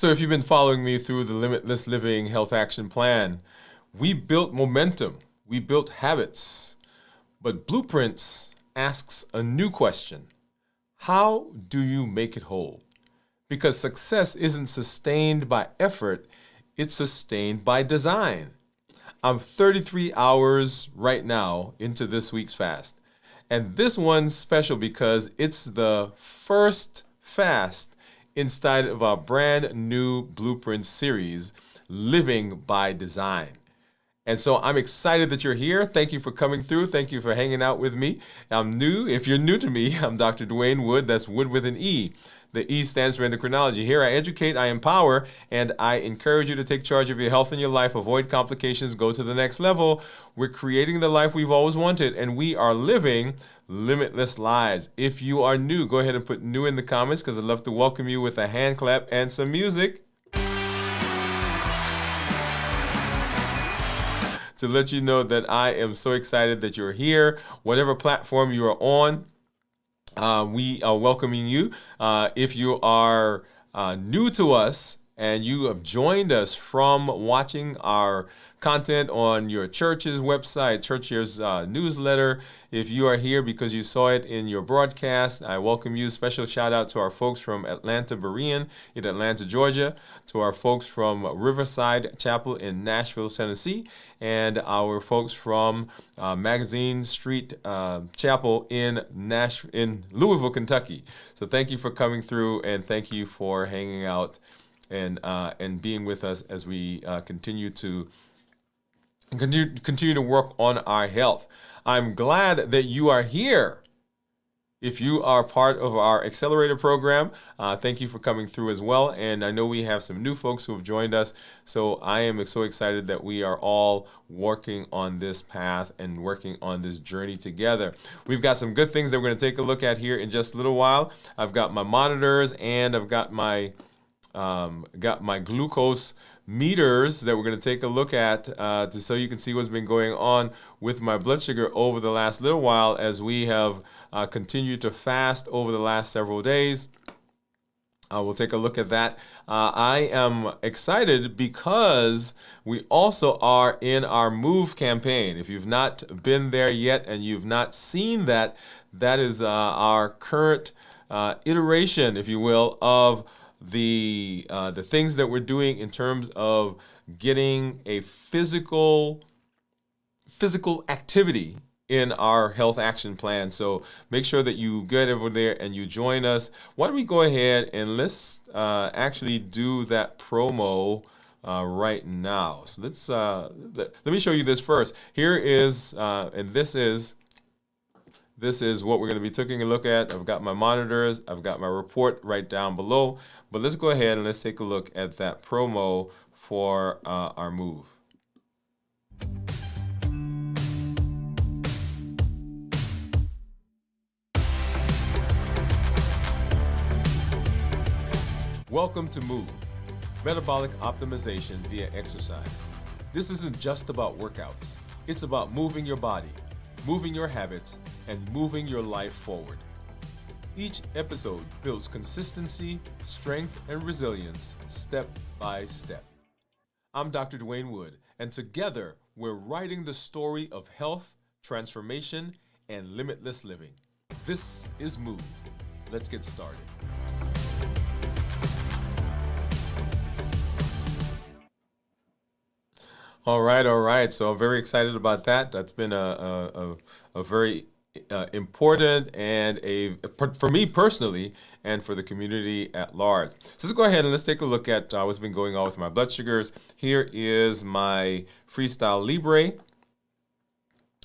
So if you've been following me through the Limitless Living Health Action Plan, we built momentum, we built habits, but Blueprints asks a new question. How do you make it whole? Because success isn't sustained by effort, it's sustained by design. I'm 33 hours right now into this week's fast. And this one's special because it's the first fast inside of our brand new Blueprint series, Living by Design. And so I'm excited that you're here. Thank you for coming through. Thank you for hanging out with me. I'm new. If you're new to me, I'm Dr. Dwain Woode. That's Wood with an E. The E stands for endocrinology. Here I educate, I empower, and I encourage you to take charge of your health and your life, avoid complications, go to the next level. We're creating the life we've always wanted, and we are living limitless lives. If you are new, go ahead and put new in the comments because I'd love to welcome you with a hand clap and some music to let you know that I am so excited that you're here. Whatever platform you are on, we are welcoming you. If you are new to us and you have joined us from watching our content on your church's website, church's newsletter, if you are here because you saw it in your broadcast, I welcome you. Special shout out to our folks from Atlanta Berean in Atlanta, Georgia, to our folks from Riverside Chapel in Nashville, Tennessee, and our folks from Magazine Street Chapel in Louisville, Kentucky. So thank you for coming through, and thank you for hanging out and being with us as we continue to work on our health. I'm glad that you are here. If you are part of our accelerator program, thank you for coming through as well. And I know we have some new folks who have joined us. So I am so excited that we are all working on this path and working on this journey together. We've got some good things that we're going to take a look at here in just a little while. I've got my monitors and I've got my glucose meters that we're going to take a look at so you can see what's been going on with my blood sugar over the last little while as we have continued to fast over the last several days. We'll take a look at that. I am excited because we also are in our Move campaign. If you've not been there yet and you've not seen that, that is our current iteration, if you will, of the things that we're doing in terms of getting a physical activity in our health action plan. So make sure that you get over there and you join us. Why don't we go ahead and let's actually do that promo right now. So let's let me show you this first. Here is and this is what we're going to be taking a look at. I've got my monitors. I've got my report right down below. But let's go ahead and let's take a look at that promo for our Move. Welcome to Move, metabolic optimization via exercise. This isn't just about workouts. It's about moving your body, moving your habits, and moving your life forward. Each episode builds consistency, strength, and resilience step by step. I'm Dr. Dwain Woode, and together we're writing the story of health, transformation, and limitless living. This is Move. Let's get started. All right. So I'm very excited about that. That's been a very important and for me personally and for the community at large. So let's go ahead and let's take a look at what's been going on with my blood sugars. Here is my Freestyle Libre.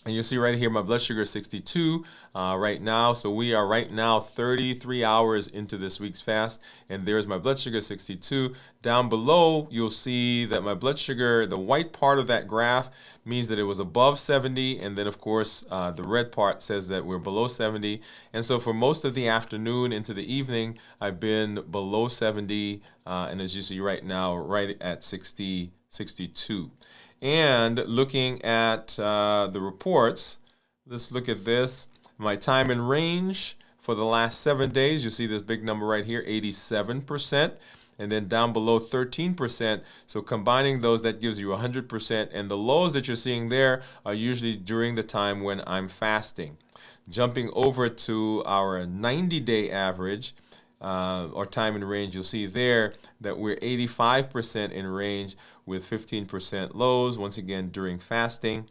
And you'll see right here, my blood sugar is 62 right now. So we are right now 33 hours into this week's fast. And there's my blood sugar, 62. Down below, you'll see that my blood sugar, the white part of that graph means that it was above 70. And then, of course, the red part says that we're below 70. And so for most of the afternoon into the evening, I've been below 70. And as you see right now, right at 62. And looking at the reports, let's look at this. My time in range for the last 7 days, you see this big number right here, 87%. and then down below 13%. So combining those, that gives you 100%. And the lows that you're seeing there are usually during the time when I'm fasting. Jumping over to our 90-day average, or time in range, you'll see there that we're 85% in range with 15% lows, once again during fasting.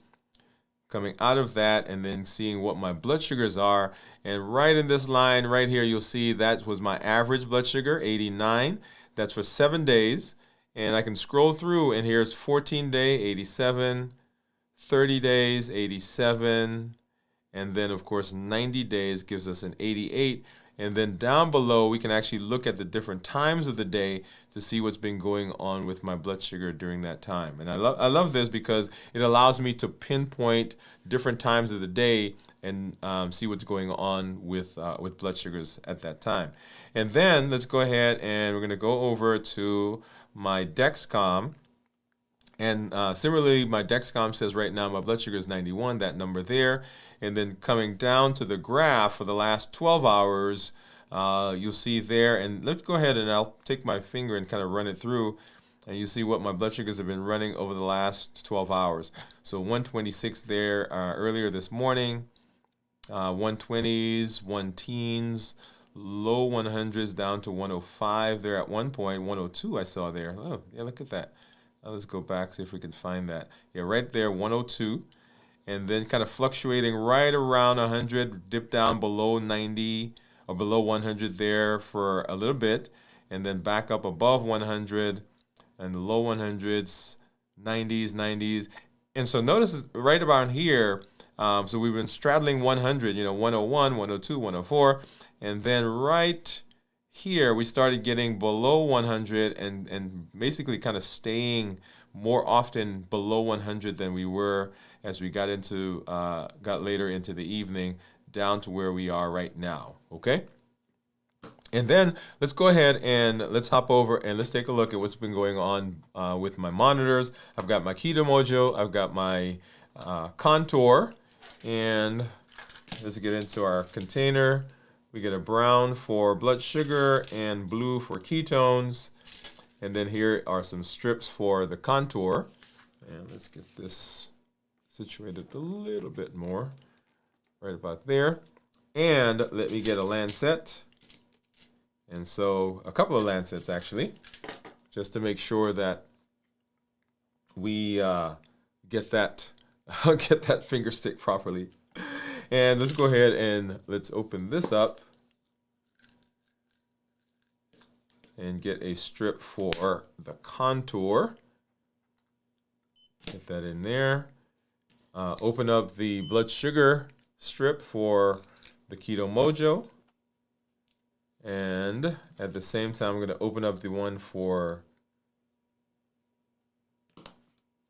Coming out of that and then seeing what my blood sugars are, and right in this line right here, you'll see that was my average blood sugar, 89. That's for 7 days, and I can scroll through, and here's 14-day, 87, 30 days, 87, and then of course 90 days gives us an 88. And then down below, we can actually look at the different times of the day to see what's been going on with my blood sugar during that time. And I love this because it allows me to pinpoint different times of the day and see what's going on with blood sugars at that time. And then let's go ahead and we're going to go over to my Dexcom. And similarly, my Dexcom says right now my blood sugar is 91, that number there. And then coming down to the graph for the last 12 hours, you'll see there. And let's go ahead and I'll take my finger and kind of run it through. And you see what my blood sugars have been running over the last 12 hours. So 126 there earlier this morning, 120s, 1-teens, low 100s down to 105 there at one point, 102 I saw there. Oh, yeah, look at that. Let's go back, see if we can find that. Yeah, right there, 102. And then kind of fluctuating right around 100, dip down below 90 or below 100 there for a little bit. And then back up above 100 and the low 100s, 90s, 90s. And so notice right about here, so we've been straddling 100, 101, 102, 104. And then right here, we started getting below 100 and basically kind of staying more often below 100 than we were as we got later into the evening, down to where we are right now. Okay. And then let's go ahead and let's hop over and let's take a look at what's been going on with my monitors. I've got my Keto Mojo, I've got my Contour, and let's get into our container. We get a brown for blood sugar and blue for ketones. And then here are some strips for the Contour. And let's get this situated a little bit more, right about there. And let me get a Lancet. And so a couple of Lancets actually, just to make sure that we get that finger stick properly. And let's go ahead and let's open this up and get a strip for the Contour. Get that in there. Open up the blood sugar strip for the Keto Mojo. And at the same time, I'm going to open up the one for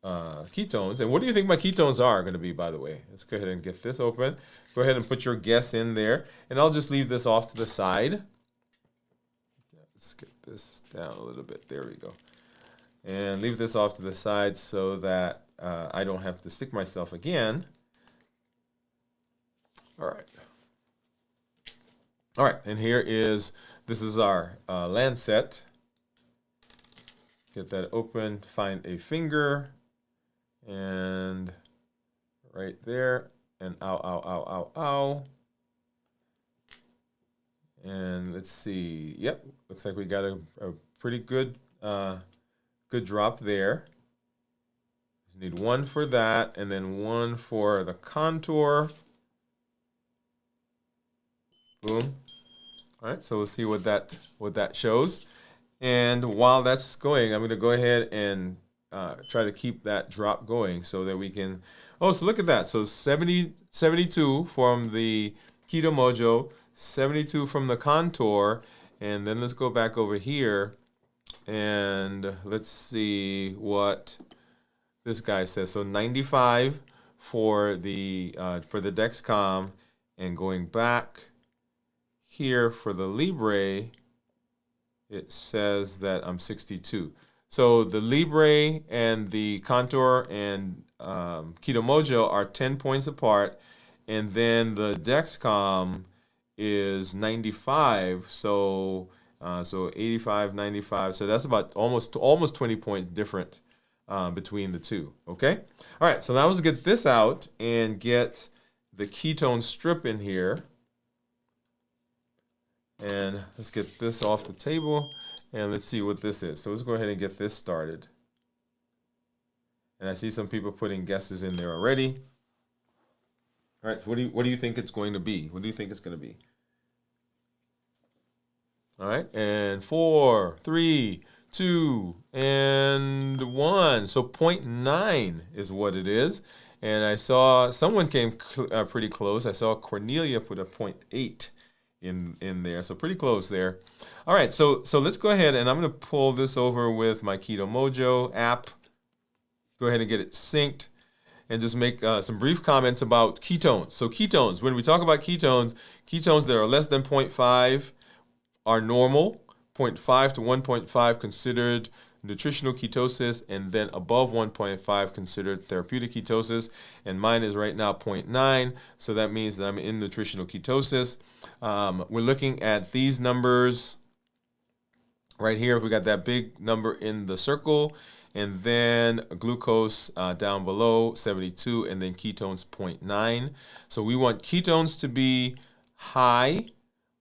ketones. And what do you think my ketones are going to be, by the way? Let's go ahead and get this open. Go ahead and put your guess in there. And I'll just leave this off to the side. Let's get this down a little bit. There we go. And leave this off to the side so that I don't have to stick myself again. All right. All right, and this is our Lancet. Get that open, find a finger, and right there, and ow, ow, ow, ow, ow. And let's see, yep, looks like we got a pretty good drop there. Need one for that, and then one for the Contour. Boom. All right, so we'll see what that shows. And while that's going, I'm going to go ahead and try to keep that drop going so that we can. Oh, so look at that. So 72 from the Keto Mojo, 72 from the Contour, and then let's go back over here and let's see what this guy says. So 95 for the Dexcom, and going back here for the Libre, it says that I'm 62. So the Libre and the Contour and Keto Mojo are 10 points apart, and then the Dexcom is 95. So So 85, 95. So that's about almost 20 points different between the two. Okay. All right. So now let's get this out and get the ketone strip in here. And let's get this off the table and let's see what this is. So let's go ahead and get this started. And I see some people putting guesses in there already. All right, what do you think it's going to be? What do you think it's going to be? All right, and 4, 3, 2, and 1. So 0.9 is what it is. And I saw someone came pretty close. I saw Cornelia put a 0.8 in there, so pretty close there. All right, so let's go ahead and I'm going to pull this over with my Keto Mojo app. Go ahead and get it synced and just make some brief comments about ketones. So ketones, when we talk about ketones that are less than 0.5 are normal, 0.5 to 1.5 considered nutritional ketosis, and then above 1.5 considered therapeutic ketosis. And mine is right now 0.9, so that means that I'm in nutritional ketosis. We're looking at these numbers right here. We got that big number in the circle, and then glucose down below 72, and then ketones 0.9. So we want ketones to be high,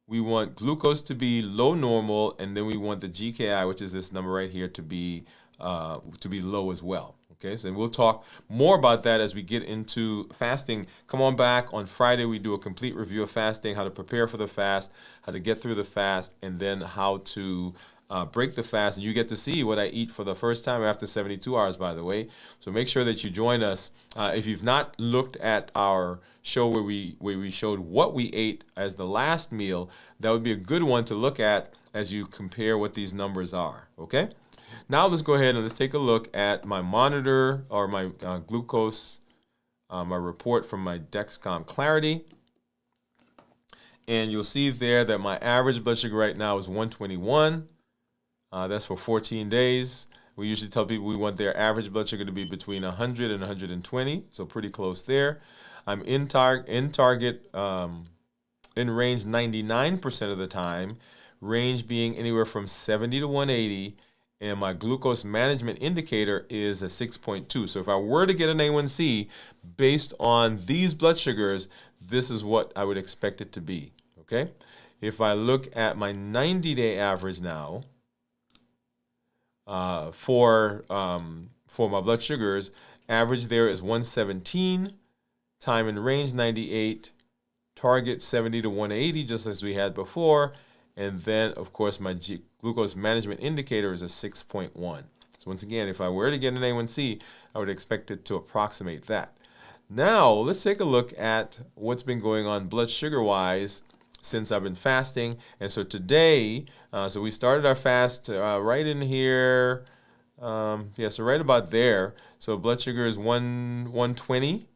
we want glucose to be low normal, and then we want the GKI, which is this number right here, to be low as well. Okay, so we'll talk more about that as we get into fasting. Come on back on Friday. We do a complete review of fasting, how to prepare for the fast, how to get through the fast, and then how to break the fast. And you get to see what I eat for the first time after 72 hours, by the way. So make sure that you join us. If you've not looked at our show where we showed what we ate as the last meal, that would be a good one to look at as you compare what these numbers are. Okay? Now let's go ahead and let's take a look at my monitor, or my glucose, my report from my Dexcom Clarity. And you'll see there that my average blood sugar right now is 121. That's for 14 days. We usually tell people we want their average blood sugar to be between 100 and 120, so pretty close there. I'm in target, in range 99% of the time, range being anywhere from 70 to 180, and my glucose management indicator is a 6.2. So if I were to get an A1C based on these blood sugars, this is what I would expect it to be. Okay? If I look at my 90-day average now, for my blood sugars, average there is 117, time in range 98, target 70 to 180, just as we had before, and then of course my glucose management indicator is a 6.1. So once again, if I were to get an A1C, I would expect it to approximate that. Now let's take a look at what's been going on blood sugar wise since I've been fasting. And so today, so we started our fast right in here, so right about there. So blood sugar is 120,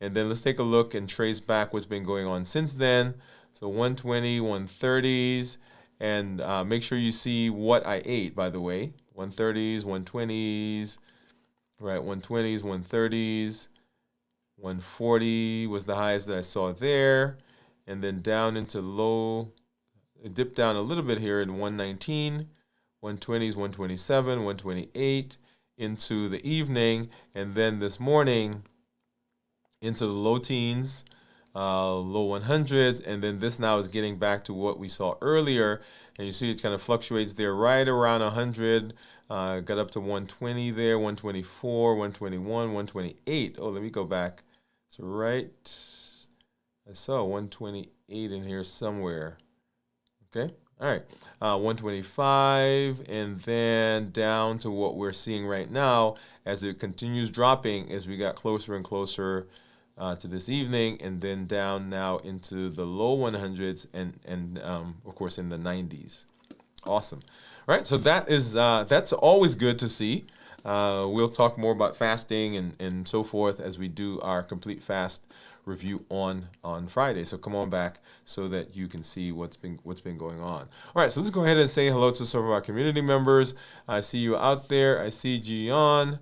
and then let's take a look and trace back what's been going on since then. So 120, 130s, and make sure you see what I ate, by the way. 130s, 120s, right, 120s, 130s, 140 was the highest that I saw there. And then down into low, it dipped down a little bit here in 119, 120s, 127, 128 into the evening, and then this morning into the low teens, low 100s, and then this now is getting back to what we saw earlier, and you see it kind of fluctuates there right around 100, got up to 120 there, 124, 121, 128. Oh, let me go back. So right, I saw 128 in here somewhere. Okay, all right, 125, and then down to what we're seeing right now as it continues dropping as we got closer and closer to this evening, and then down now into the low 100s and of course in the 90s. Awesome. All right, so that is that's always good to see. We'll talk more about fasting and so forth as we do our complete fast review on Friday. So come on back so that you can see what's been going on. All right, so let's go ahead and say hello to some of our community members. I see you out there. I see Gian.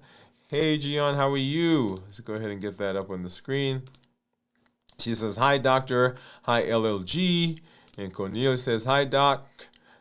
Hey Gian, how are you? Let's go ahead and get that up on the screen. She says, hi doctor, hi LLG. And Cornelia says, hi doc.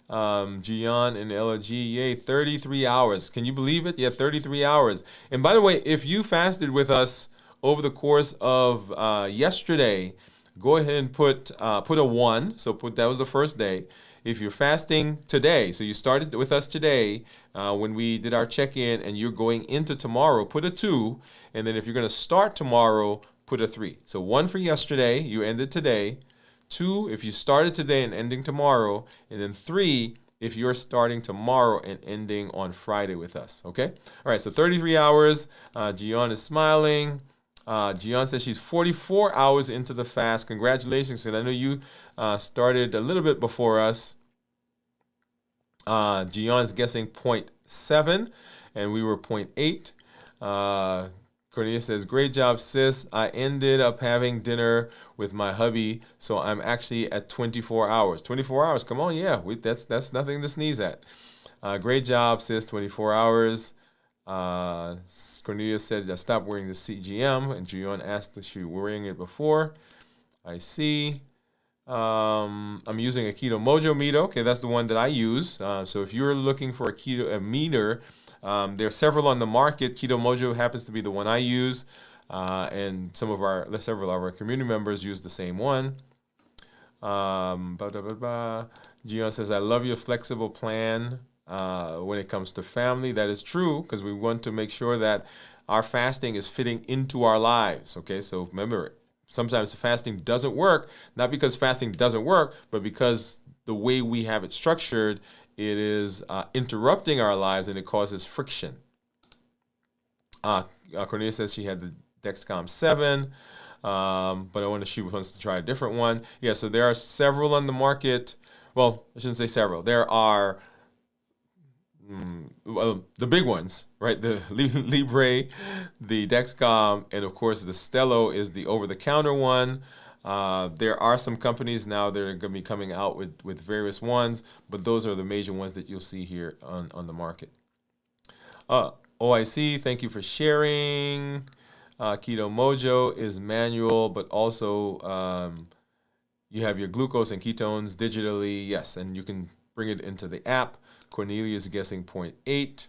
Gian and LG, yay, 33 hours. Can you believe it? Yeah, 33 hours. And by the way, if you fasted with us over the course of yesterday, go ahead and put a 1. So that was the first day. If you're fasting today, so you started with us today when we did our check-in, and you're going into tomorrow, put a 2. And then if you're going to start tomorrow, put a 3. So 1 for yesterday, you ended today. 2 if you started today and ending tomorrow. And then 3 if you're starting tomorrow and ending on Friday with us. Okay? All right, so 33 hours. Gian is smiling. Gian says she's 44 hours into the fast. Congratulations. And I know you started a little bit before us. Gion's guessing 0.7, and we were 0.8. Cornelia says, great job, sis. I ended up having dinner with my hubby, so I'm actually at 24 hours. 24 hours, come on, yeah. That's nothing to sneeze at. Great job, sis, 24 hours. Cornelia said, I stopped wearing the CGM, and Gian asked if she was wearing it before. I see. I'm using a Keto Mojo meter. Okay, that's the one that I use. So if you're looking for a meter, there are several on the market. Keto Mojo happens to be the one I use, and several of our community members use the same one. Gian says, I love your flexible plan when it comes to family. That is true, because we want to make sure that our fasting is fitting into our lives. Okay, so remember, sometimes fasting doesn't work, not because fasting doesn't work, but because the way we have it structured, it is interrupting our lives, and it causes friction. Cornelia says she had the Dexcom 7, but she wants to try a different one. Yeah, so there are several on the market. Well, I shouldn't say several. There are the big ones, right? The Libre, the Dexcom, and of course the Stelo is the over-the-counter one. There are some companies now that are going to be coming out with various ones, but those are the major ones that you'll see here on the market. OIC, thank you for sharing. Keto Mojo is manual, but also you have your glucose and ketones digitally. Yes, and you can bring it into the app. Cornelia is guessing 0.8.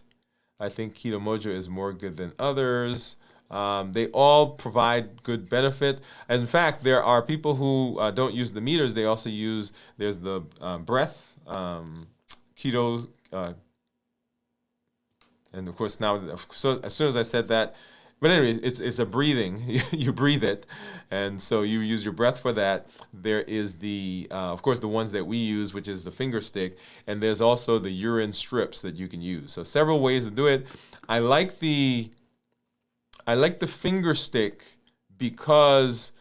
I think Keto Mojo is more good than others. They all provide good benefit. And in fact, there are people who don't use the meters. They also there's the breath, keto, and of course now, so as soon as I said that, but anyway, it's a breathing. You breathe it, and so you use your breath for that. There is of course, the ones that we use, which is the finger stick, and there's also the urine strips that you can use. So several ways to do it. I like the finger stick because,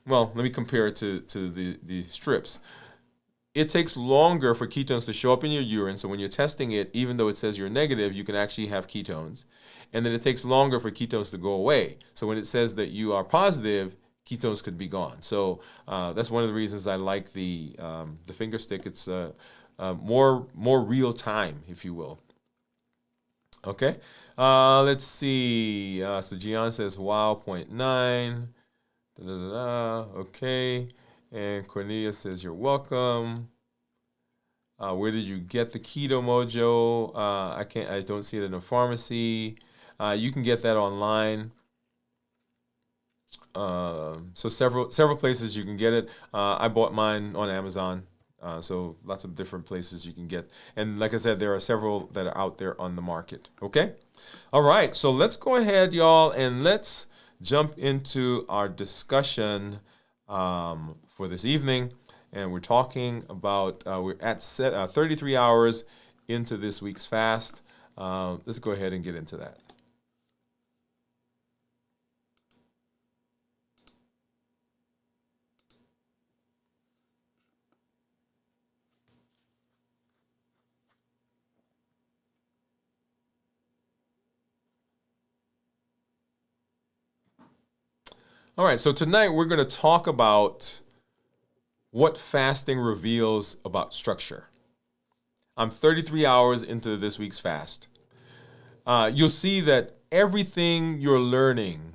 well, let me compare it to the strips. It takes longer for ketones to show up in your urine. So when you're testing it, even though it says you're negative, you can actually have ketones. And then it takes longer for ketones to go away. So when it says that you are positive, ketones could be gone. So that's one of the reasons I like the finger stick. It's more real time, if you will. Okay. Let's see. So Gian says, wow, 0.9. Okay. And Cornelia says, you're welcome. Where did you get the Keto Mojo? I don't see it in a pharmacy. You can get that online. So several places you can get it. I bought mine on Amazon. So lots of different places you can get. And like I said, there are several that are out there on the market. Okay? All right. So let's go ahead, y'all, and let's jump into our discussion for this evening. And we're talking about, we're at 33 hours into this week's fast. Let's go ahead and get into that. All right, so tonight we're going to talk about what fasting reveals about structure. I'm 33 hours into this week's fast. You'll see that everything you're learning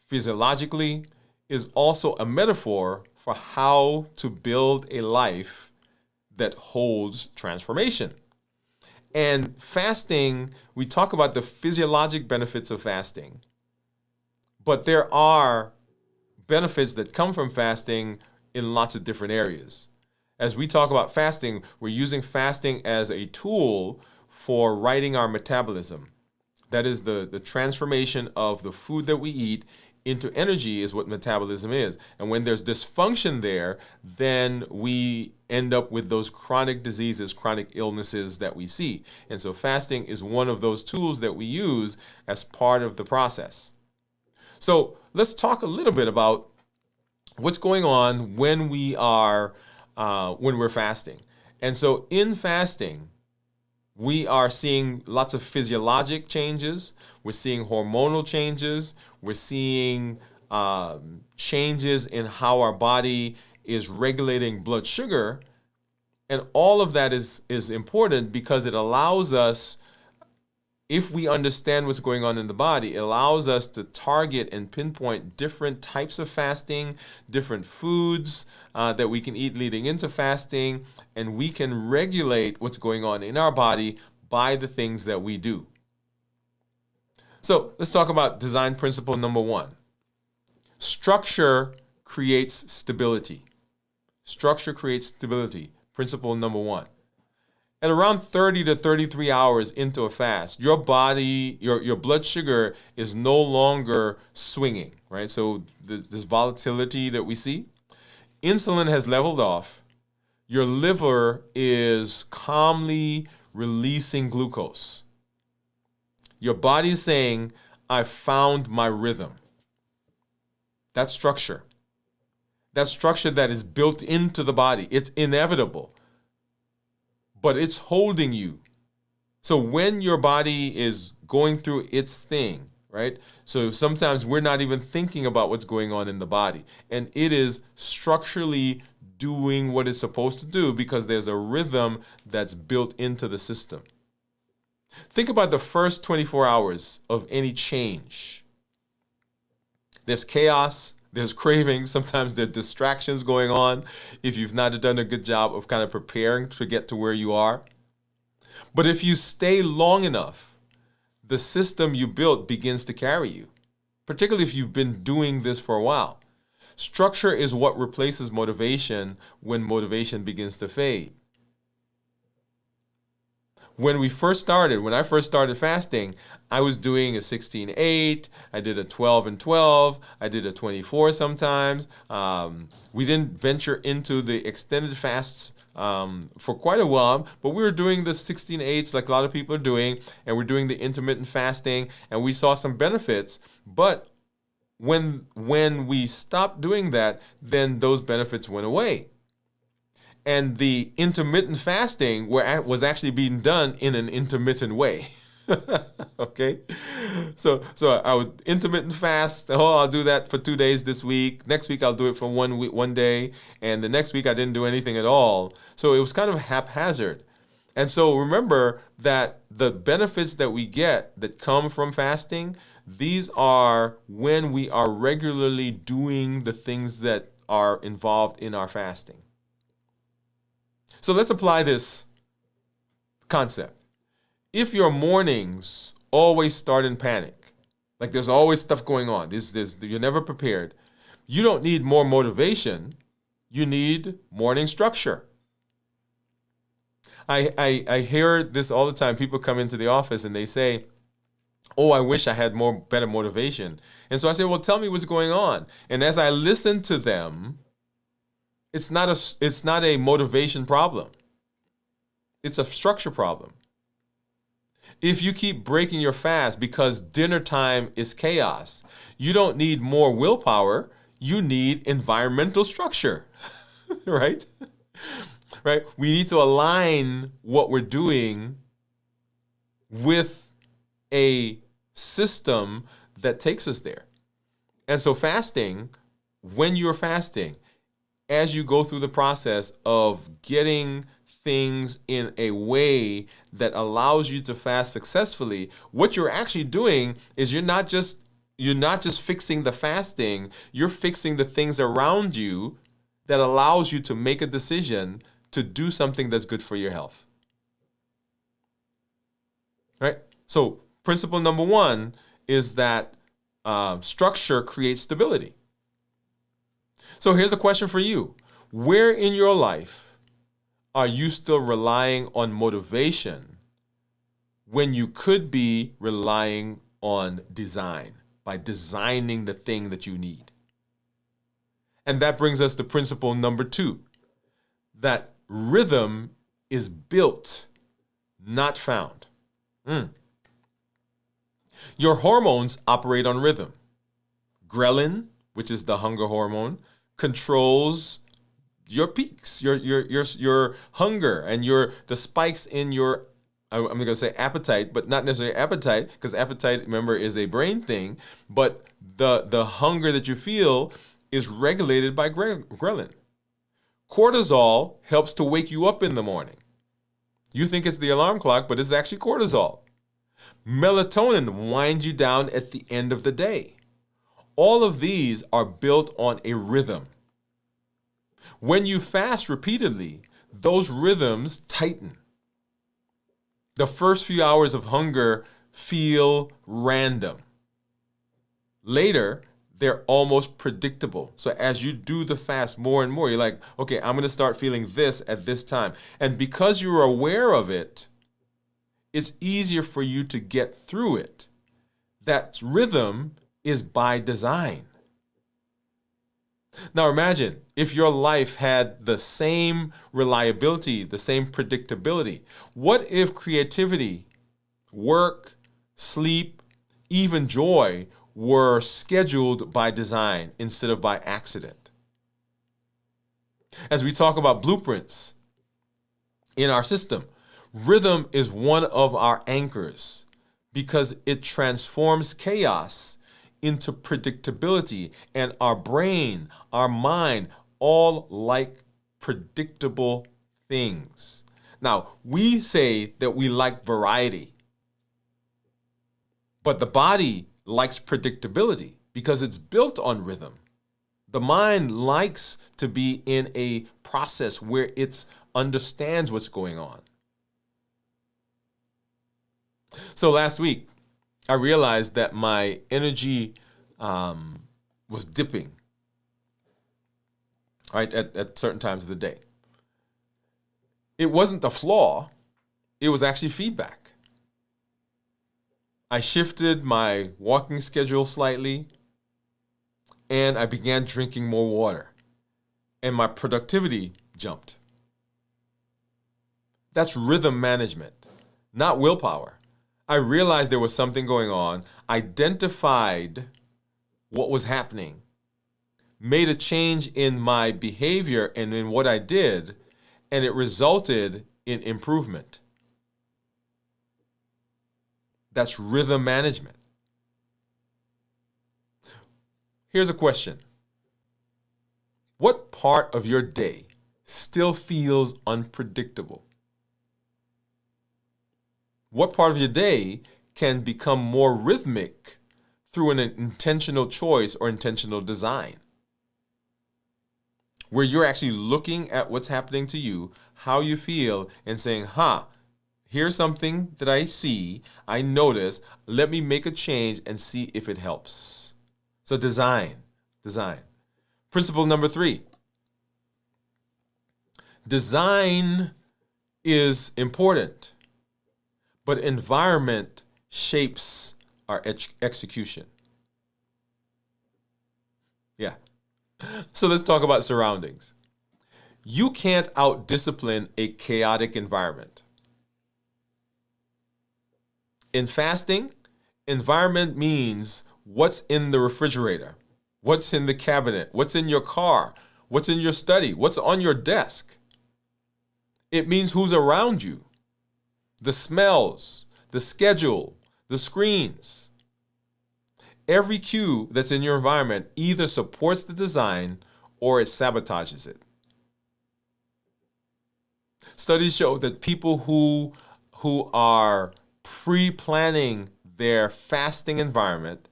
physiologically is also a metaphor for how to build a life that holds transformation. And fasting, we talk about the physiologic benefits of fasting, but there are benefits that come from fasting in lots of different areas. As we talk about fasting, we're using fasting as a tool for righting our metabolism. That is the transformation of the food that we eat into energy is what metabolism is. And when there's dysfunction there, then we end up with those chronic diseases, chronic illnesses that we see. And so fasting is one of those tools that we use as part of the process. So let's talk a little bit about what's going on when we're fasting. And so in fasting, we are seeing lots of physiologic changes. We're seeing hormonal changes. We're seeing changes in how our body is regulating blood sugar. And all of that is important because it allows us, if we understand what's going on in the body, it allows us to target and pinpoint different types of fasting, different foods that we can eat leading into fasting, and we can regulate what's going on in our body by the things that we do. So let's talk about design principle number 1. Structure creates stability. Structure creates stability. Principle number 1. At around 30 to 33 hours into a fast, your body, your blood sugar is no longer swinging, right? So this volatility that we see, insulin has leveled off. Your liver is calmly releasing glucose. Your body is saying, I found my rhythm. That's structure. That's structure that is built into the body. It's inevitable, but it's holding you. So when your body is going through its thing, right? So sometimes we're not even thinking about what's going on in the body, and it is structurally doing what it's supposed to do because there's a rhythm that's built into the system. Think about the first 24 hours of any change. There's chaos, there's cravings, sometimes there are distractions going on if you've not done a good job of kind of preparing to get to where you are. But if you stay long enough, the system you built begins to carry you, particularly if you've been doing this for a while. Structure is what replaces motivation when motivation begins to fade. When I first started fasting, I was doing a 16-8, I did a 12-12, I did a 24 sometimes. We didn't venture into the extended fasts for quite a while, but we were doing the 16-8s like a lot of people are doing, and we're doing the intermittent fasting, and we saw some benefits. But when we stopped doing that, then those benefits went away. And the intermittent fasting was actually being done in an intermittent way. Okay? So I would intermittent fast. Oh, I'll do that for 2 days this week. Next week I'll do it for 1 week, 1 day. And the next week I didn't do anything at all. So it was kind of haphazard. And so remember that the benefits that we get that come from fasting, these are when we are regularly doing the things that are involved in our fasting. So let's apply this concept. If your mornings always start in panic, like there's always stuff going on, you're never prepared, you don't need more motivation, you need morning structure. I hear this all the time. People come into the office and they say, oh, I wish I had better motivation. And so I say, well, tell me what's going on. And as I listen to them, it's not a motivation problem. It's a structure problem. If you keep breaking your fast because dinner time is chaos, you don't need more willpower, you need environmental structure, right? Right? We need to align what we're doing with a system that takes us there. And so fasting, when you're fasting, as you go through the process of getting things in a way that allows you to fast successfully, what you're actually doing is you're not just fixing the fasting, you're fixing the things around you that allows you to make a decision to do something that's good for your health. Right? So principle number one is that structure creates stability. So here's a question for you. Where in your life are you still relying on motivation when you could be relying on design, by designing the thing that you need? And that brings us to principle number two, that rhythm is built, not found. Your hormones operate on rhythm. Ghrelin, which is the hunger hormone, controls your peaks, your hunger, and the spikes in your, I'm going to say appetite, but not necessarily appetite, because appetite, remember, is a brain thing, but the hunger that you feel is regulated by ghrelin. Cortisol helps to wake you up in the morning. You think it's the alarm clock, but it's actually cortisol. Melatonin winds you down at the end of the day. All of these are built on a rhythm. When you fast repeatedly, those rhythms tighten. The first few hours of hunger feel random. Later, they're almost predictable. So as you do the fast more and more, you're like, okay, I'm going to start feeling this at this time. And because you're aware of it, it's easier for you to get through it. That rhythm is by design. Now imagine if your life had the same reliability, the same predictability. What if creativity, work, sleep, even joy were scheduled by design instead of by accident? As we talk about blueprints in our system, rhythm is one of our anchors because it transforms chaos into predictability, and our brain, our mind, all like predictable things. Now, we say that we like variety, but the body likes predictability because it's built on rhythm. The mind likes to be in a process where it understands what's going on. So last week, I realized that my energy was dipping, right, at certain times of the day. It wasn't a flaw. It was actually feedback. I shifted my walking schedule slightly, and I began drinking more water, and my productivity jumped. That's rhythm management, not willpower. I realized there was something going on, identified what was happening, made a change in my behavior and in what I did, and it resulted in improvement. That's rhythm management. Here's a question. What part of your day still feels unpredictable? What part of your day can become more rhythmic through an intentional choice or intentional design? Where you're actually looking at what's happening to you, how you feel, and saying, here's something that I see, I notice, let me make a change and see if it helps. So design. Principle number 3. Design is important, but environment shapes our execution. Yeah. So let's talk about surroundings. You can't out-discipline a chaotic environment. In fasting, environment means what's in the refrigerator, what's in the cabinet, what's in your car, what's in your study, what's on your desk. It means who's around you, the smells, the schedule, the screens. Every cue that's in your environment either supports the design or it sabotages it. Studies show that people who are pre-planning their fasting environment,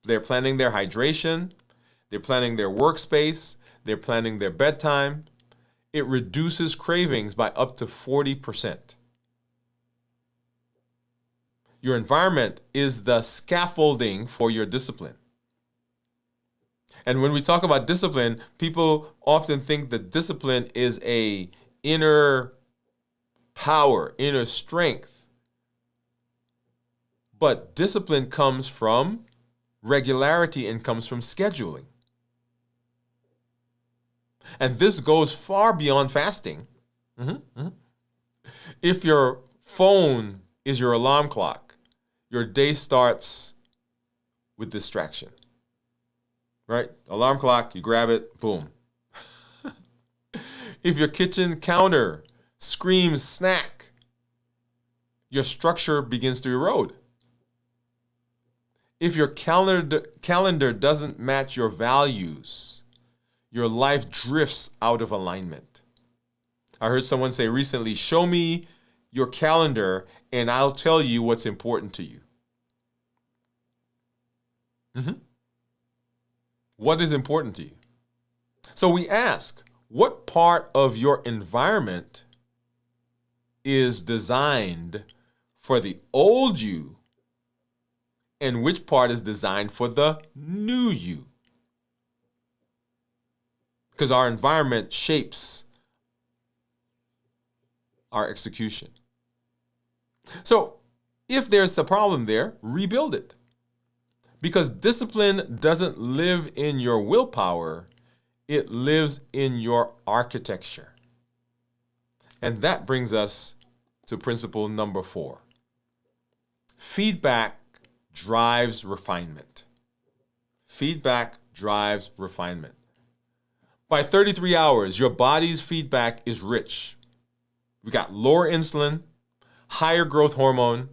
they're planning their hydration, they're planning their workspace, they're planning their bedtime, it reduces cravings by up to 40%. Your environment is the scaffolding for your discipline. And when we talk about discipline, people often think that discipline is a inner power, inner strength. But discipline comes from regularity and comes from scheduling. And this goes far beyond fasting. If your phone is your alarm clock, your day starts with distraction. Right? Alarm clock, you grab it, boom. If your kitchen counter screams snack, your structure begins to erode. If your calendar doesn't match your values, your life drifts out of alignment. I heard someone say recently, show me your calendar and I'll tell you what's important to you. What is important to you? So we ask, what part of your environment is designed for the old you and which part is designed for the new you? Because our environment shapes our execution. So if there's a problem there, rebuild it. Because discipline doesn't live in your willpower, it lives in your architecture. And that brings us to principle number 4. Feedback drives refinement. Feedback drives refinement. By 33 hours, your body's feedback is rich. We got lower insulin, higher growth hormone,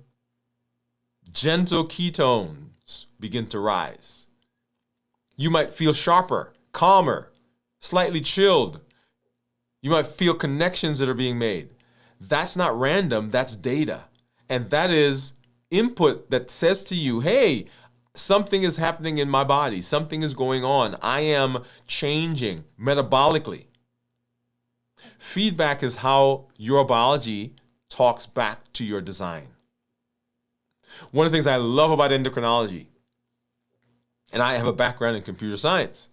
gentle ketones begin to rise. You might feel sharper, calmer, slightly chilled. You might feel connections that are being made. That's not random, that's data. And that is input that says to you, hey, something is happening in my body. Something is going on. I am changing metabolically. Feedback is how your biology talks back to your design. One of the things I love about endocrinology, and I have a background in computer science.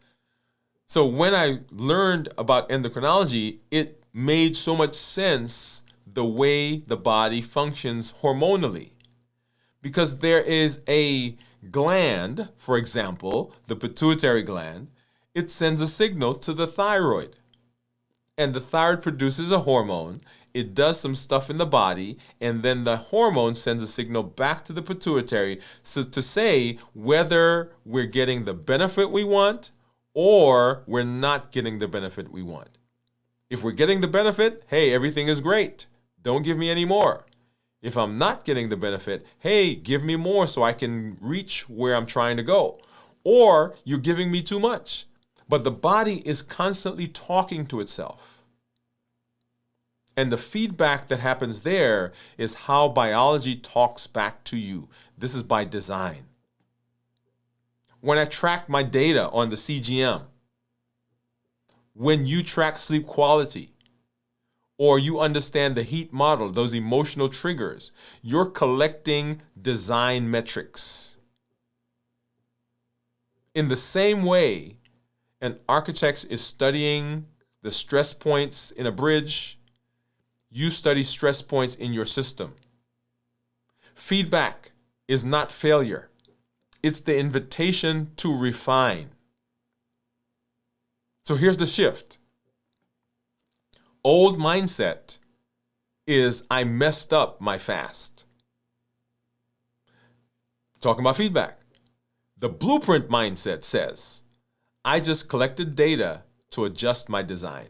So when I learned about endocrinology, it made so much sense the way the body functions hormonally. Because there is a gland, for example, the pituitary gland, it sends a signal to the thyroid. And the thyroid produces a hormone. It does some stuff in the body, and then the hormone sends a signal back to the pituitary to say whether we're getting the benefit we want or we're not getting the benefit we want. If we're getting the benefit, hey, everything is great. Don't give me any more. If I'm not getting the benefit, hey, give me more so I can reach where I'm trying to go. Or you're giving me too much. But the body is constantly talking to itself. And the feedback that happens there is how biology talks back to you. This is by design. When I track my data on the CGM, when you track sleep quality, or you understand the heat model, those emotional triggers, you're collecting design metrics. In the same way, an architect is studying the stress points in a bridge, you study stress points in your system. Feedback is not failure. It's the invitation to refine. So here's the shift. Old mindset is I messed up my fast. Talking about feedback. The blueprint mindset says I just collected data to adjust my design.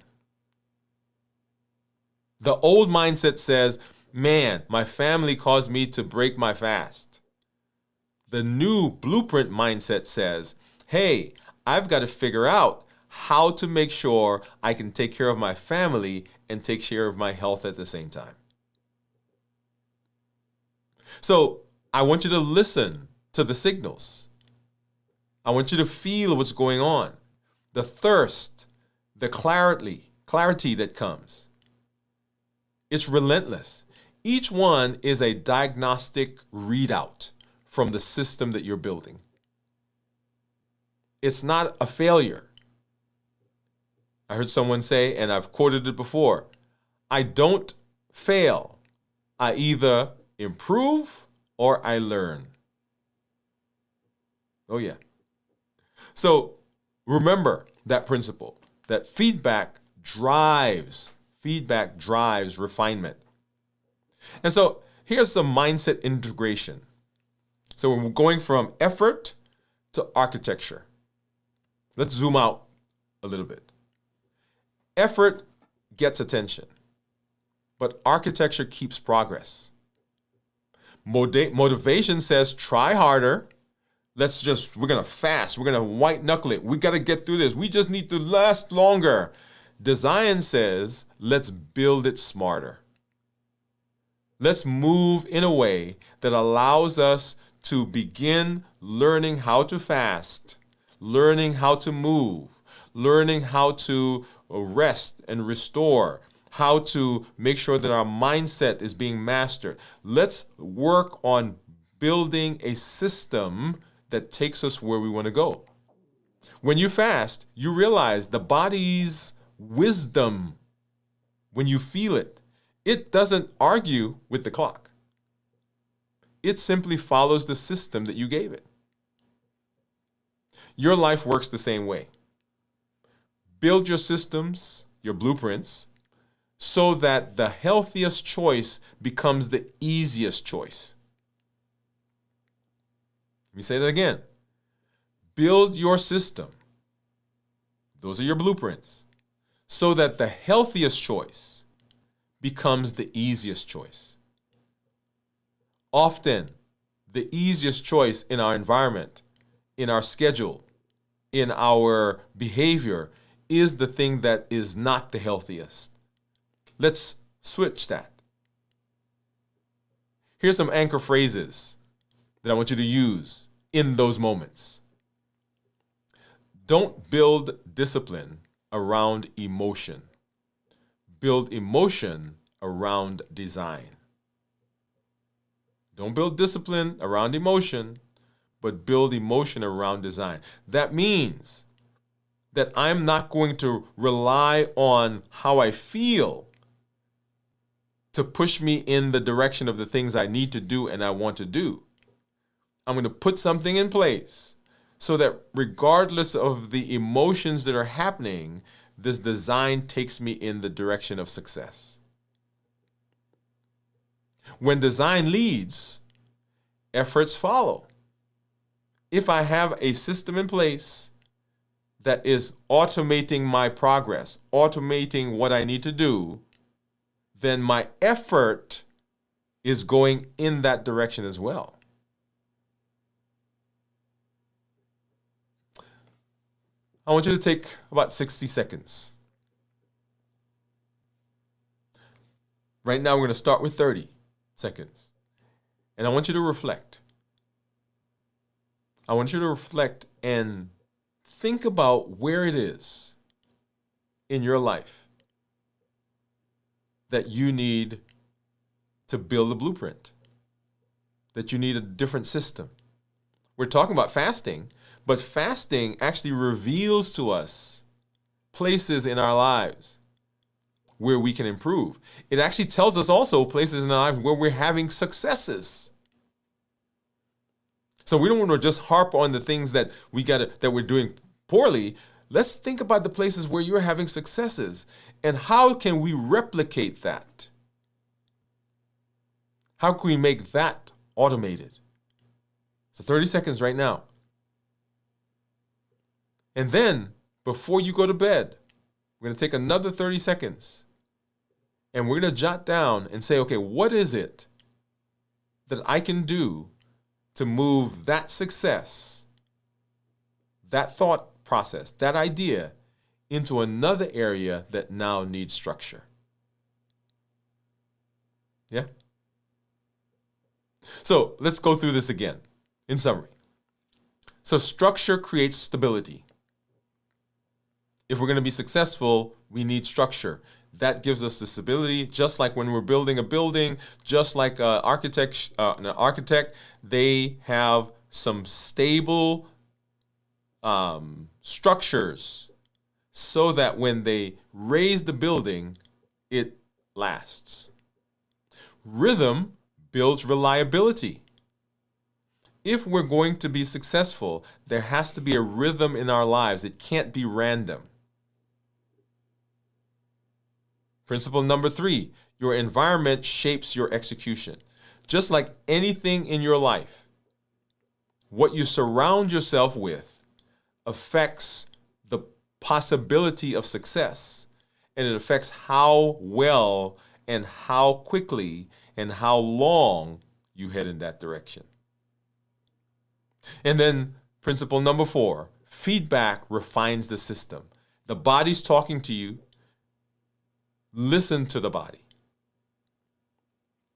The old mindset says, man, my family caused me to break my fast. The new blueprint mindset says, hey, I've got to figure out how to make sure I can take care of my family and take care of my health at the same time. So I want you to listen to the signals. I want you to feel what's going on. The thirst, the clarity, clarity that comes. It's relentless. Each one is a diagnostic readout from the system that you're building. It's not a failure. I heard someone say, and I've quoted it before, I don't fail. I either improve or I learn. Oh, yeah. So remember that principle, that feedback drives refinement. And so here's some mindset integration. So we're going from effort to architecture. Let's zoom out a little bit. Effort gets attention, but architecture keeps progress. Motivation says, try harder. We're going to fast. We're going to white knuckle it. We got to get through this. We just need to last longer. Design says, let's build it smarter. Let's move in a way that allows us to begin learning how to fast, learning how to move, learning how to rest and restore, how to make sure that our mindset is being mastered. Let's work on building a system that takes us where we want to go. When you fast, you realize the body's wisdom, when you feel it, it doesn't argue with the clock. It simply follows the system that you gave it. Your life works the same way. Build your systems, your blueprints, so that the healthiest choice becomes the easiest choice. Let me say that again. Build your system. Those are your blueprints. So that the healthiest choice becomes the easiest choice. Often, the easiest choice in our environment, in our schedule, in our behavior is the thing that is not the healthiest. Let's switch that. Here's some anchor phrases that I want you to use in those moments. Don't build discipline around emotion. Build emotion around design. Don't build discipline around emotion, but build emotion around design. That means that I'm not going to rely on how I feel to push me in the direction of the things I need to do and I want to do. I'm going to put something in place so that regardless of the emotions that are happening, this design takes me in the direction of success. When design leads, efforts follow. If I have a system in place that is automating my progress, automating what I need to do, then my effort is going in that direction as well. I want you to take about 60 seconds. Right now, we're going to start with 30 seconds. And I want you to reflect. I want you to reflect and think about where it is in your life that you need to build a blueprint, that you need a different system. We're talking about fasting, but fasting actually reveals to us places in our lives where we can improve. It actually tells us also places in our lives where we're having successes. So we don't want to just harp on the things that we're doing poorly. Let's think about the places where you're having successes and how can we replicate that? How can we make that automated? So 30 seconds right now. And then, before you go to bed, we're going to take another 30 seconds. And we're going to jot down and say, okay, what is it that I can do to move that success, that thought process, that idea into another area that now needs structure? Yeah? So let's go through this again in summary. So structure creates stability. If we're going to be successful, we need structure. That gives us the stability, just like when we're building a building, just like an architect, they have some stable structures so that when they raise the building, it lasts. Rhythm builds reliability. If we're going to be successful, there has to be a rhythm in our lives. It can't be random. Principle number 3, your environment shapes your execution. Just like anything in your life, what you surround yourself with affects the possibility of success, and it affects how well and how quickly and how long you head in that direction. And then principle number 4, feedback refines the system. The body's talking to you. Listen to the body.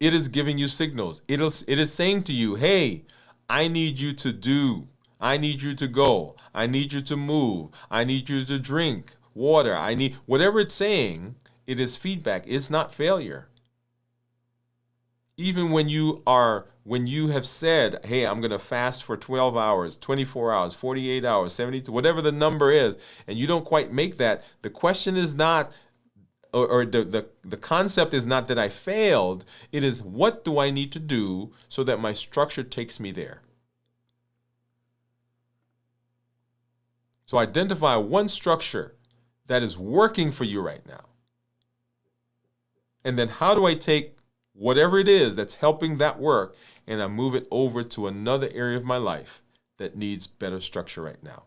It is giving you signals. It is saying to you, hey, I need you to do. I need you to go. I need you to move. I need you to drink water. Whatever it's saying, it is feedback. It's not failure. Even when you have said, hey, I'm going to fast for 12 hours, 24 hours, 48 hours, 72, whatever the number is, and you don't quite make that, the question is not, or the concept is not that I failed. It is, what do I need to do so that my structure takes me there? So identify one structure that is working for you right now. And then how do I take whatever it is that's helping that work and I move it over to another area of my life that needs better structure right now?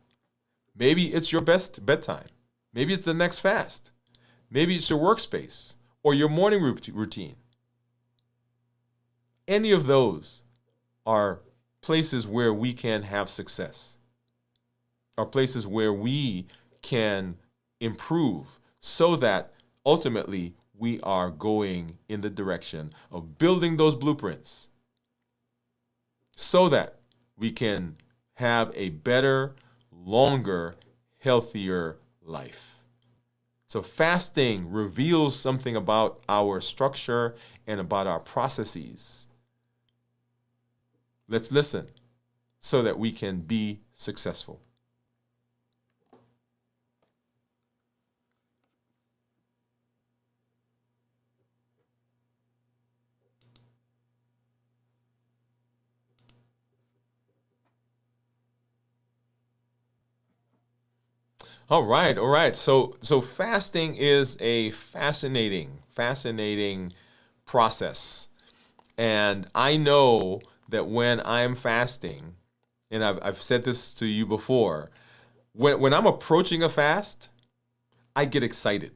Maybe it's your best bedtime. Maybe it's the next fast. Maybe it's your workspace or your morning routine. Any of those are places where we can have success, are places where we can improve so that ultimately we are going in the direction of building those blueprints so that we can have a better, longer, healthier life. So fasting reveals something about our structure and about our processes. Let's listen so that we can be successful. All right. So fasting is a fascinating process. And I know that when I'm fasting, and I've said this to you before, when I'm approaching a fast, I get excited.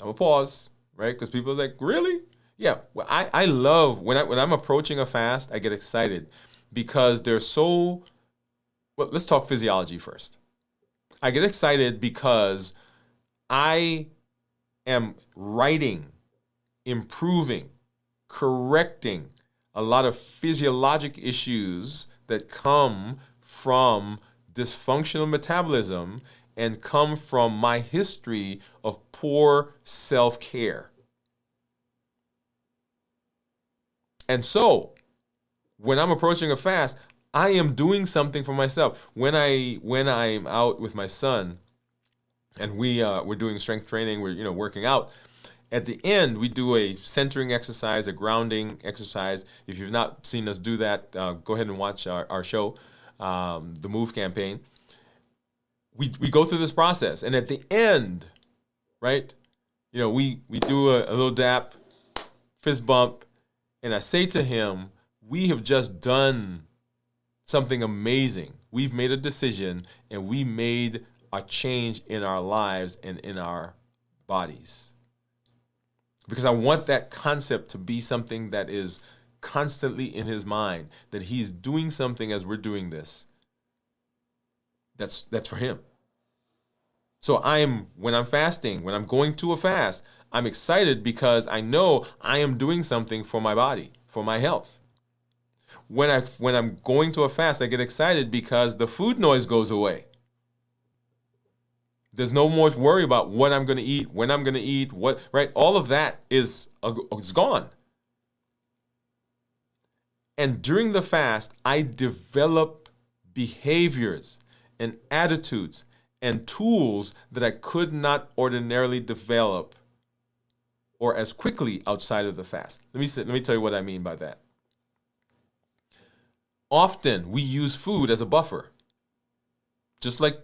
I'm gonna pause, right? Because people are like, really? Yeah. Well, I love when I'm approaching a fast, I get excited because they're so. Well, let's talk physiology first. I get excited because I am writing, improving, correcting a lot of physiologic issues that come from dysfunctional metabolism and come from my history of poor self-care. And so, when I'm approaching a fast, I am doing something for myself. When I'm out with my son, and we're doing strength training, we're working out. At the end, we do a centering exercise, a grounding exercise. If you've not seen us do that, go ahead and watch our show, the Move campaign. We go through this process, and at the end, right? We do a little dap, fist bump, and I say to him, "We have just done something amazing. We've made a decision and we made a change in our lives and in our bodies." Because I want that concept to be something that is constantly in his mind, that he's doing something as we're doing this. That's for him. So when I'm fasting, when I'm going to a fast, I'm excited because I know I am doing something for my body, for my health. When I'm going to a fast, I get excited because the food noise goes away. There's no more worry about what I'm going to eat, when I'm going to eat, what, right? All of that is gone. And during the fast, I develop behaviors and attitudes and tools that I could not ordinarily develop or as quickly outside of the fast. Let me tell you what I mean by that. Often we use food as a buffer, just like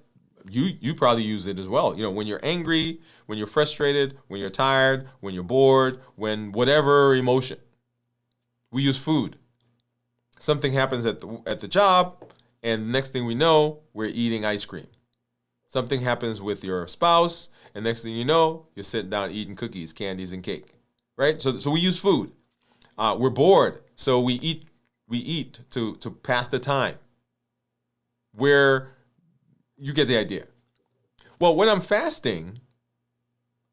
you probably use it as well. You know, when you're angry, when you're frustrated, when you're tired, when you're bored, when whatever emotion, we use food. Something happens at the job, and the next thing we know, we're eating ice cream. Something happens with your spouse, and next thing you know, you're sitting down eating cookies, candies, and cake, right? So we use food. We're bored, so we eat to pass the time. Where you get the idea. Well, when I'm fasting,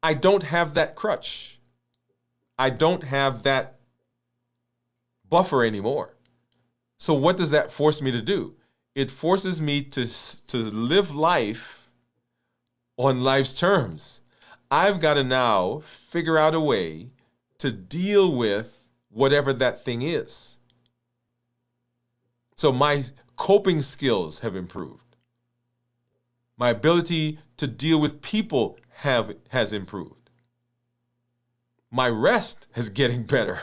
I don't have that crutch. I don't have that buffer anymore. So what does that force me to do? It forces me to live life on life's terms. I've got to now figure out a way to deal with whatever that thing is. So my coping skills have improved. My ability to deal with people has improved. My rest is getting better.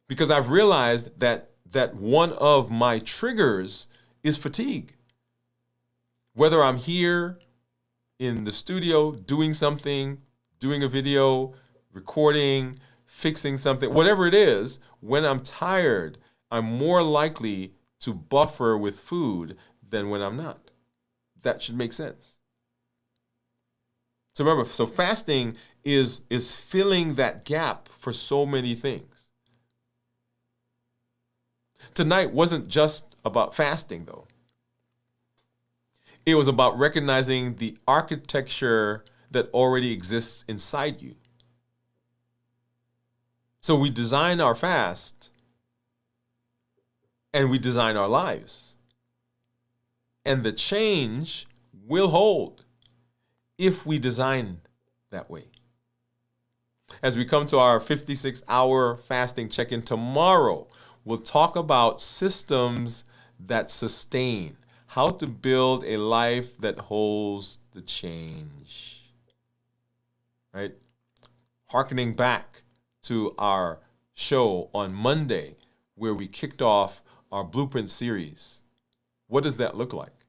Because I've realized that one of my triggers is fatigue. Whether I'm here in the studio doing something, doing a video, recording, fixing something, whatever it is, when I'm tired, I'm more likely to buffer with food than when I'm not. That should make sense. So remember, so fasting is filling that gap for so many things. Tonight wasn't just about fasting, though. It was about recognizing the architecture that already exists inside you. So we design our fast and we design our lives. And the change will hold if we design that way. As we come to our 56-hour fasting check-in tomorrow, we'll talk about systems that sustain, how to build a life that holds the change. Right? Harkening back to our show on Monday, where we kicked off our Blueprint series. What does that look like?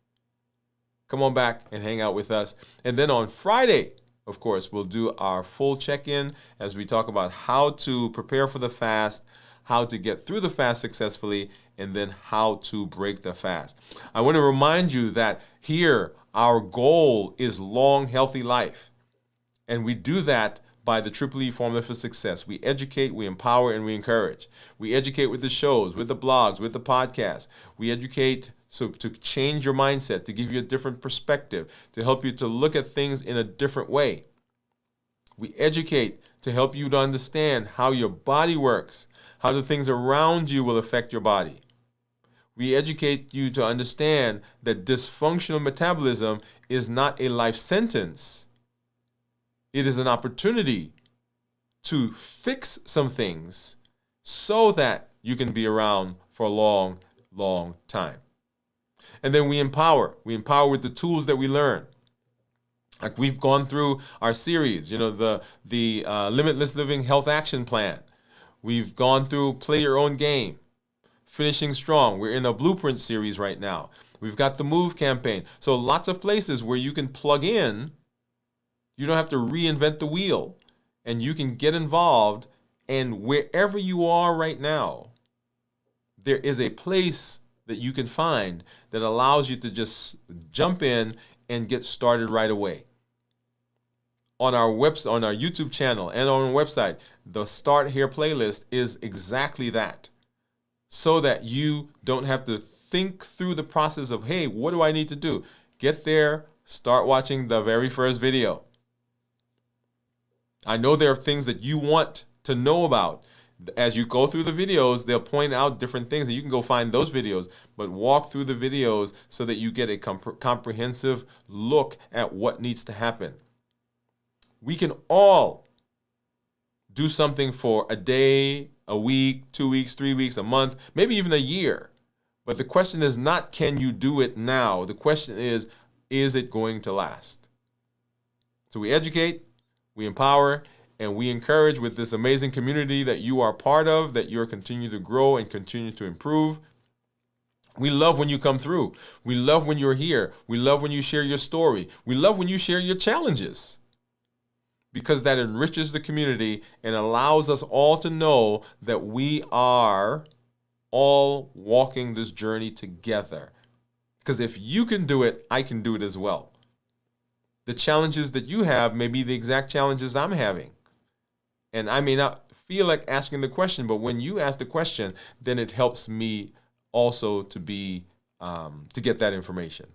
Come on back and hang out with us. And then on Friday, of course, we'll do our full check-in as we talk about how to prepare for the fast, how to get through the fast successfully, and then how to break the fast. I want to remind you that here, our goal is long, healthy life. And we do that by the Triple E formula for success. We educate, we empower, and we encourage. We educate with the shows, with the blogs, with the podcasts. We educate so to change your mindset, to give you a different perspective, to help you to look at things in a different way. We educate to help you to understand how your body works, how the things around you will affect your body. We educate you to understand that dysfunctional metabolism is not a life sentence. It is an opportunity to fix some things so that you can be around for a long, long time. And then we empower. We empower with the tools that we learn. Like we've gone through our series, the Limitless Living Health Action Plan. We've gone through Play Your Own Game, Finishing Strong. We're in the Blueprint series right now. We've got the Move campaign. So lots of places where you can plug in. You don't have to reinvent the wheel, and you can get involved. And wherever you are right now, there is a place that you can find that allows you to just jump in and get started right away. On our on our YouTube channel and on our website, the Start Here playlist is exactly that. So that you don't have to think through the process of, hey, what do I need to do? Get there, start watching the very first video. I know there are things that you want to know about. As you go through the videos, they'll point out different things, and you can go find those videos, but walk through the videos so that you get a comprehensive look at what needs to happen. We can all do something for a day, a week, 2 weeks, 3 weeks, a month, maybe even a year. But the question is not, can you do it now? The question is it going to last? So we educate, we empower, and we encourage with this amazing community that you are part of, that you're continuing to grow and continue to improve. We love when you come through. We love when you're here. We love when you share your story. We love when you share your challenges, because that enriches the community and allows us all to know that we are all walking this journey together. Because if you can do it, I can do it as well. The challenges that you have may be the exact challenges I'm having. And I may not feel like asking the question, but when you ask the question, then it helps me also to get that information.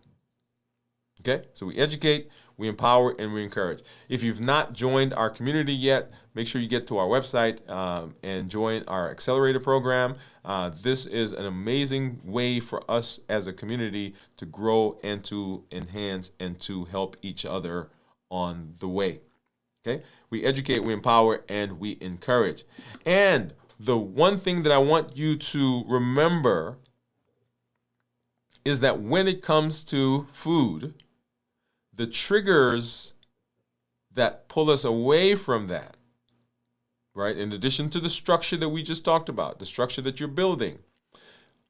Okay, so we educate, we empower, and we encourage. If you've not joined our community yet, make sure you get to our website and join our accelerator program. This is an amazing way for us as a community to grow and to enhance and to help each other on the way. Okay, we educate, we empower, and we encourage. And the one thing that I want you to remember is that when it comes to food, the triggers that pull us away from that, right? In addition to the structure that we just talked about, the structure that you're building,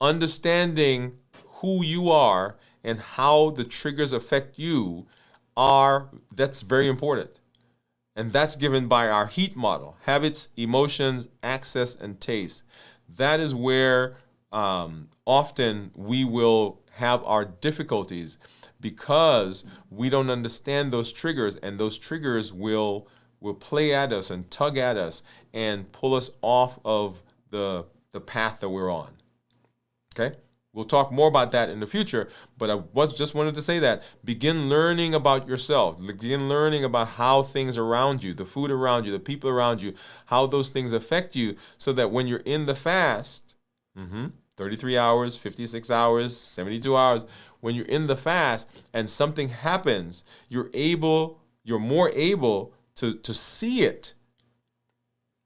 understanding who you are and how the triggers affect you that's very important. And that's given by our HEAT model: habits, emotions, access, and taste. That is where often we will have our difficulties, because we don't understand those triggers, and those triggers will play at us and tug at us and pull us off of the path that we're on. Okay? We'll talk more about that in the future, but I just wanted to say that. Begin learning about yourself. Begin learning about how things around you, the food around you, the people around you, how those things affect you, so that when you're in the fast, 33 hours, 56 hours, 72 hours, when you're in the fast and something happens, you're more able to see it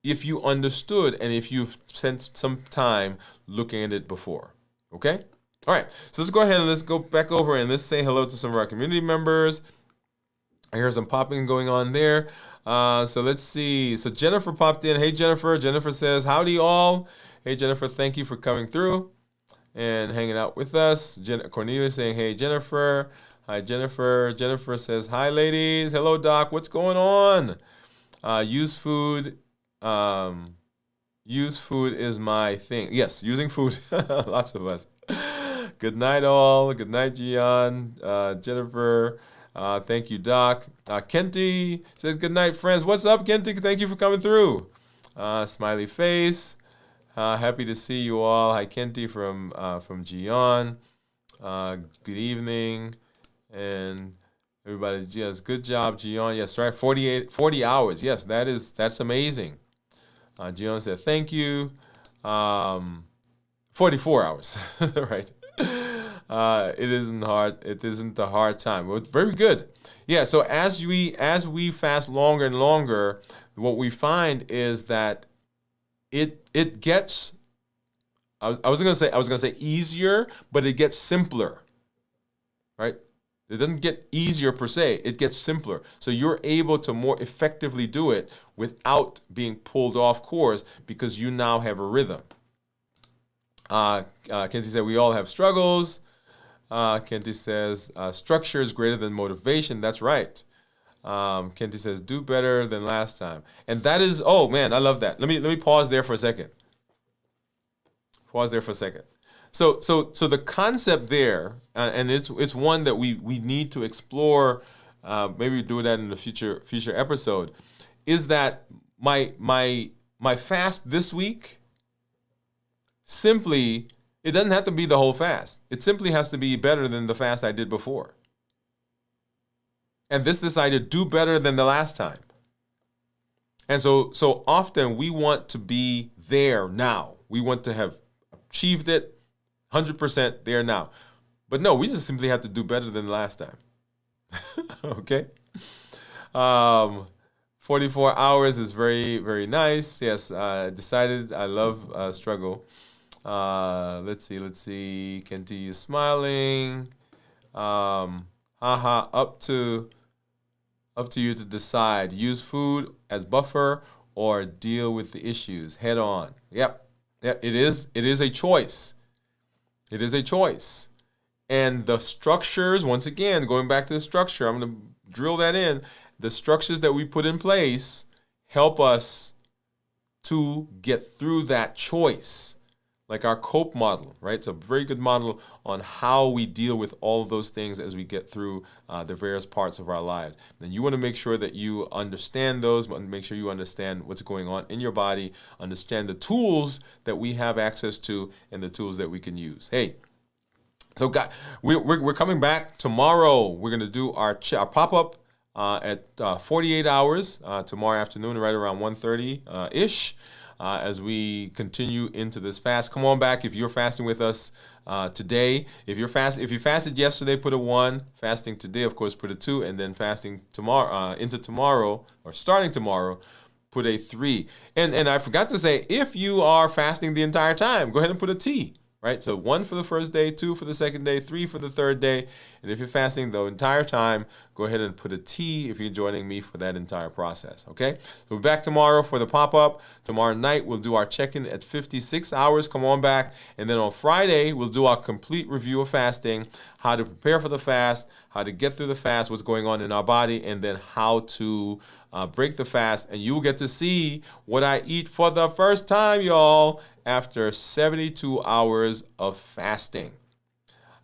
if you understood and if you've spent some time looking at it before. Okay? All right. So let's go ahead and let's go back over and let's say hello to some of our community members. I hear some popping going on there. So let's see. So Jennifer popped in. Hey, Jennifer. Jennifer says, howdy all. Hey, Jennifer, thank you for coming through and hanging out with us. Cornelia saying, hey, Jennifer. Hi, Jennifer. Jennifer says, hi, ladies. Hello, Doc. What's going on? Use food. Use food is my thing. Yes, using food. Lots of us. Good night, all. Good night, Gian. Jennifer. Thank you, Doc. Kenty says, good night, friends. What's up, Kenty? Thank you for coming through. Smiley face. Happy to see you all. Hi, Kenty from Gian. Good evening. And everybody, yes, good job, Gian. Yes, right. 40 hours. Yes, that's amazing. Gian said, thank you. 44 hours, right? It isn't hard. It isn't a hard time. But very good. Yeah. So as we fast longer and longer, what we find is that it gets. I was gonna say easier, but it gets simpler, right? It doesn't get easier per se. It gets simpler. So you're able to more effectively do it without being pulled off course, because you now have a rhythm. Kenty said, we all have struggles. Kenty says, structure is greater than motivation. That's right. Kenty says, do better than last time. And that is, oh man, I love that. Let me pause there for a second. So the concept there, and it's one that we need to explore. Maybe we do that in a future episode. Is that my fast this week? Simply, it doesn't have to be the whole fast. It simply has to be better than the fast I did before. And this decided do better than the last time. And so often we want to be there now. We want to have achieved it 100% there now. But no, we just simply have to do better than last time. Okay? 44 hours is very, very nice. Yes, I decided I love struggle. Let's see. Kenty is smiling. Up to you to decide. Use food as buffer or deal with the issues head on. Yep, it is a choice. It is a choice. And the structures, once again, going back to the structure, I'm going to drill that in. The structures that we put in place help us to get through that choice. Like our COPE model, right? It's a very good model on how we deal with all of those things as we get through the various parts of our lives. Then you want to make sure that you understand those, make sure you understand what's going on in your body, understand the tools that we have access to and the tools that we can use. Hey, so guys, we're coming back tomorrow. We're going to do our pop-up at 48 hours tomorrow afternoon, right around 1:30-ish. As we continue into this fast. Come on back if you're fasting with us today. If you fasted yesterday, put a 1. Fasting today, of course, put a 2. And then fasting tomorrow into tomorrow or starting tomorrow, put a 3. And I forgot to say, if you are fasting the entire time, go ahead and put a T. Right? So 1 for the first day, 2 for the second day, 3 for the third day. And if you're fasting the entire time, go ahead and put a T if you're joining me for that entire process. Okay? So we're back tomorrow for the pop-up. Tomorrow night, we'll do our check-in at 56 hours. Come on back. And then on Friday, we'll do our complete review of fasting, how to prepare for the fast, how to get through the fast, what's going on in our body, and then how to break the fast. And you will get to see what I eat for the first time, y'all, after 72 hours of fasting.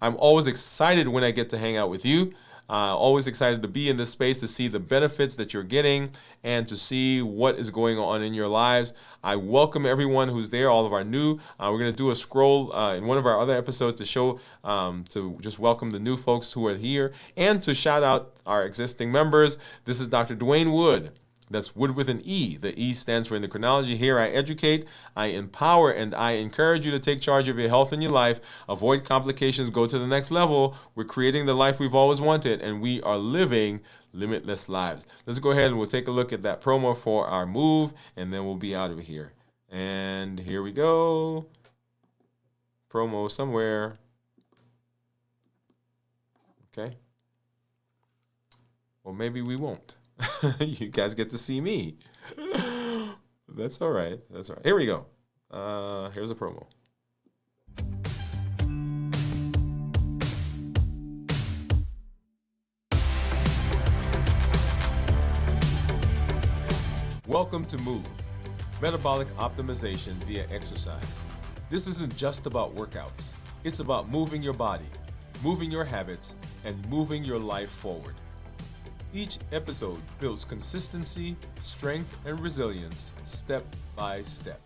I'm always excited when I get to hang out with you. Always excited to be in this space to see the benefits that you're getting and to see what is going on in your lives. I welcome everyone who's there, all of our new. We're going to do a scroll in one of our other episodes to show, to just welcome the new folks who are here and to shout out our existing members. This is Dr. Dwain Woode. That's Wood with an E. The E stands for endocrinology. Here I educate, I empower, and I encourage you to take charge of your health and your life. Avoid complications. Go to the next level. We're creating the life we've always wanted, and we are living limitless lives. Let's go ahead and we'll take a look at that promo for our move, and then we'll be out of here. And here we go. Promo somewhere. Okay. Well, maybe we won't. You guys get to see me. That's all right. That's all right. Here we go. Here's a promo. Welcome to Move, metabolic optimization via exercise. This isn't just about workouts. It's about moving your body, moving your habits, and moving your life forward. Each episode builds consistency, strength, and resilience step by step.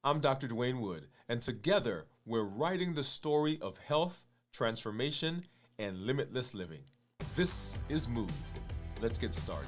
I'm Dr. Dwain Woode, and together we're writing the story of health, transformation, and limitless living. This is Move. Let's get started.